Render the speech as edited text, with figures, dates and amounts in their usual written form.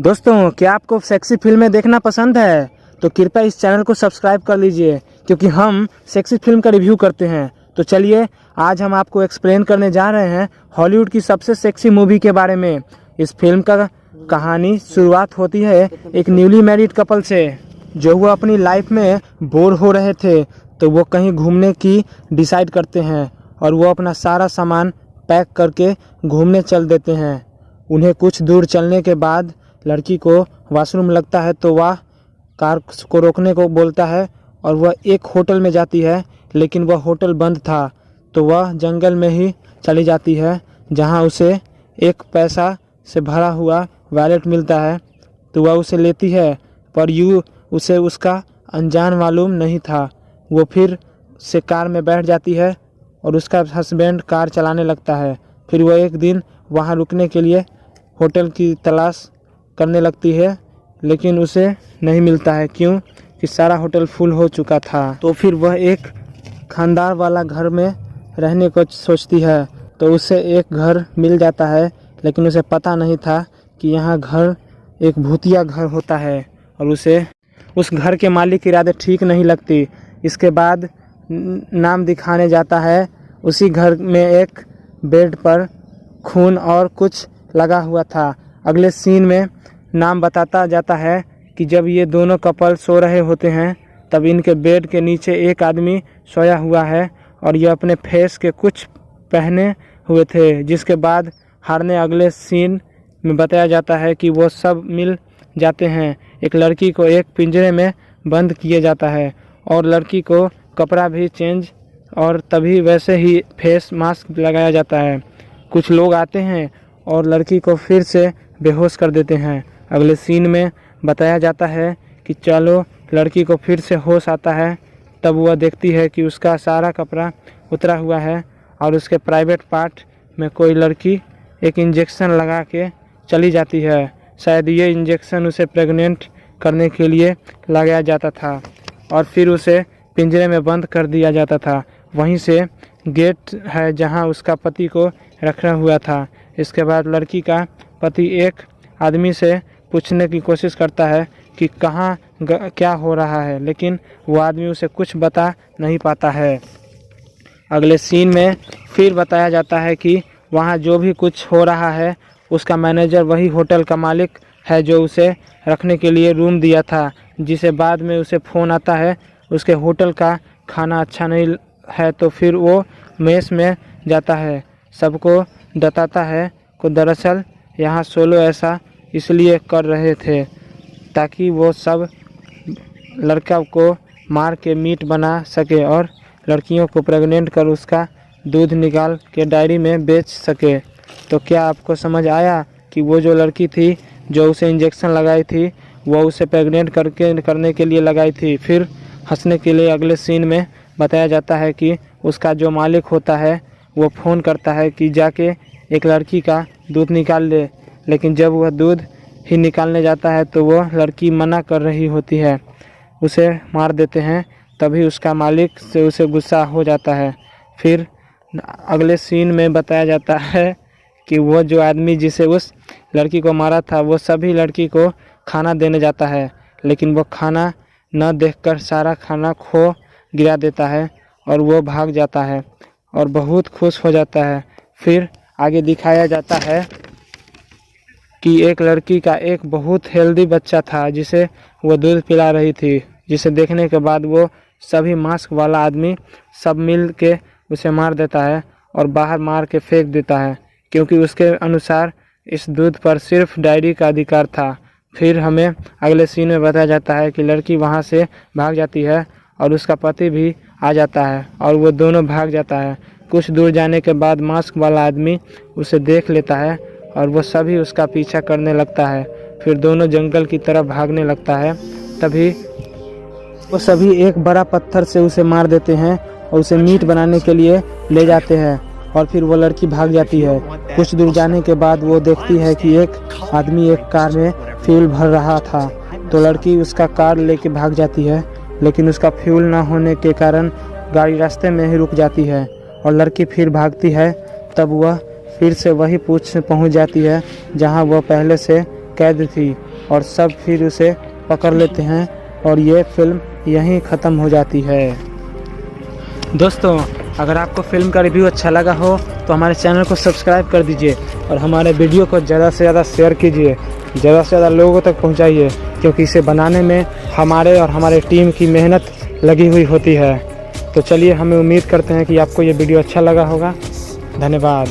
दोस्तों, क्या आपको सेक्सी फिल्में देखना पसंद है? तो कृपया इस चैनल को सब्सक्राइब कर लीजिए, क्योंकि हम सेक्सी फिल्म का रिव्यू करते हैं। तो चलिए, आज हम आपको एक्सप्लेन करने जा रहे हैं हॉलीवुड की सबसे सेक्सी मूवी के बारे में। इस फिल्म का कहानी शुरुआत होती है एक न्यूली मैरिड कपल से, जो वो अपनी लाइफ में बोर हो रहे थे, तो वो कहीं घूमने की डिसाइड करते हैं और वो अपना सारा सामान पैक करके घूमने चल देते हैं। उन्हें कुछ दूर चलने के बाद लड़की को वॉशरूम लगता है, तो वह कार को रोकने को बोलता है और वह एक होटल में जाती है, लेकिन वह होटल बंद था। तो वह जंगल में ही चली जाती है, जहां उसे एक पैसा से भरा हुआ वॉलेट मिलता है। तो वह उसे लेती है, पर उसे उसका अनजान मालूम नहीं था। वो फिर से कार में बैठ जाती है और उसका हस्बैंड कार चलाने लगता है। फिर वह एक दिन वहां रुकने के लिए होटल की तलाश करने लगती है, लेकिन उसे नहीं मिलता है, क्यों कि सारा होटल फुल हो चुका था। तो फिर वह एक खानदार वाला घर में रहने को सोचती है, तो उसे एक घर मिल जाता है, लेकिन उसे पता नहीं था कि यहाँ घर एक भूतिया घर होता है और उसे उस घर के मालिक की इरादे ठीक नहीं लगती। इसके बाद नाम दिखाने जाता है। उसी घर में एक बेड पर खून और कुछ लगा हुआ था। अगले सीन में नाम बताता जाता है कि जब ये दोनों कपल सो रहे होते हैं, तब इनके बेड के नीचे एक आदमी सोया हुआ है और ये अपने फेस के कुछ पहने हुए थे। जिसके बाद हारने अगले सीन में बताया जाता है कि वो सब मिल जाते हैं। एक लड़की को एक पिंजरे में बंद किया जाता है और लड़की को कपड़ा भी चेंज और तभी वैसे ही फेस मास्क लगाया जाता है। कुछ लोग आते हैं और लड़की को फिर से बेहोश कर देते हैं। अगले सीन में बताया जाता है कि चलो, लड़की को फिर से होश आता है। तब वह देखती है कि उसका सारा कपड़ा उतरा हुआ है और उसके प्राइवेट पार्ट में कोई लड़की एक इंजेक्शन लगा के चली जाती है। शायद ये इंजेक्शन उसे प्रेग्नेंट करने के लिए लगाया जाता था और फिर उसे पिंजरे में बंद कर दिया जाता था। वहीं से गेट है जहां उसका पति को रखा हुआ था। इसके बाद लड़की का पति एक आदमी से पूछने की कोशिश करता है कि कहाँ क्या हो रहा है, लेकिन वो आदमी उसे कुछ बता नहीं पाता है। अगले सीन में फिर बताया जाता है कि वहाँ जो भी कुछ हो रहा है, उसका मैनेजर वही होटल का मालिक है जो उसे रखने के लिए रूम दिया था। जिसे बाद में उसे फ़ोन आता है उसके होटल का खाना अच्छा नहीं है, तो फिर वो मेस में जाता है, सबको बताता है को दरअसल यहाँ सोलो ऐसा इसलिए कर रहे थे ताकि वो सब लड़का को मार के मीट बना सके और लड़कियों को प्रेग्नेंट कर उसका दूध निकाल के डायरी में बेच सके। तो क्या आपको समझ आया कि वो जो लड़की थी जो उसे इंजेक्शन लगाई थी, वो उसे प्रेग्नेंट करने के लिए लगाई थी। फिर हंसने के लिए अगले सीन में बताया जाता है कि उसका जो मालिक होता है वो फ़ोन करता है कि जाके एक लड़की का दूध निकाल ले, लेकिन जब वह दूध ही निकालने जाता है तो वह लड़की मना कर रही होती है, उसे मार देते हैं। तभी उसका मालिक से उसे गुस्सा हो जाता है। फिर अगले सीन में बताया जाता है कि वो जो आदमी जिसे उस लड़की को मारा था, वो सभी लड़की को खाना देने जाता है, लेकिन वो खाना न देखकर सारा खाना खो गिरा देता है और वो भाग जाता है और बहुत खुश हो जाता है। फिर आगे दिखाया जाता है कि एक लड़की का एक बहुत हेल्दी बच्चा था जिसे वो दूध पिला रही थी, जिसे देखने के बाद वो सभी मास्क वाला आदमी सब मिल के उसे मार देता है और बाहर मार के फेंक देता है, क्योंकि उसके अनुसार इस दूध पर सिर्फ डायरी का अधिकार था। फिर हमें अगले सीन में बताया जाता है कि लड़की वहाँ से भाग जाती है और उसका पति भी आ जाता है और वो दोनों भाग जाता है। कुछ दूर जाने के बाद मास्क वाला आदमी उसे देख लेता है और वो सभी उसका पीछा करने लगता है। फिर दोनों जंगल की तरफ भागने लगता है। तभी वो सभी एक बड़ा पत्थर से उसे मार देते हैं और उसे मीट बनाने के लिए ले जाते हैं और फिर वो लड़की भाग जाती है। कुछ दूर जाने के बाद वो देखती है कि एक आदमी एक कार में फ्यूल भर रहा था, तो लड़की उसका कार लेके भाग जाती है, लेकिन उसका फ्यूल ना होने के कारण गाड़ी रास्ते में ही रुक जाती है और लड़की फिर भागती है। तब वह फिर से वही पहुंच जाती है जहां वह पहले से कैद थी। और सब फिर उसे पकड़ लेते हैं और ये फिल्म यहीं ख़त्म हो जाती है। दोस्तों, अगर आपको फिल्म का रिव्यू अच्छा लगा हो तो हमारे चैनल को सब्सक्राइब कर दीजिए और हमारे वीडियो को ज़्यादा से ज़्यादा शेयर कीजिए, ज़्यादा से ज़्यादा लोगों तक पहुंचाइए, क्योंकि इसे बनाने में हमारे और हमारे टीम की मेहनत लगी हुई होती है। तो चलिए, हमें उम्मीद करते हैं कि आपको ये वीडियो अच्छा लगा होगा। धन्यवाद।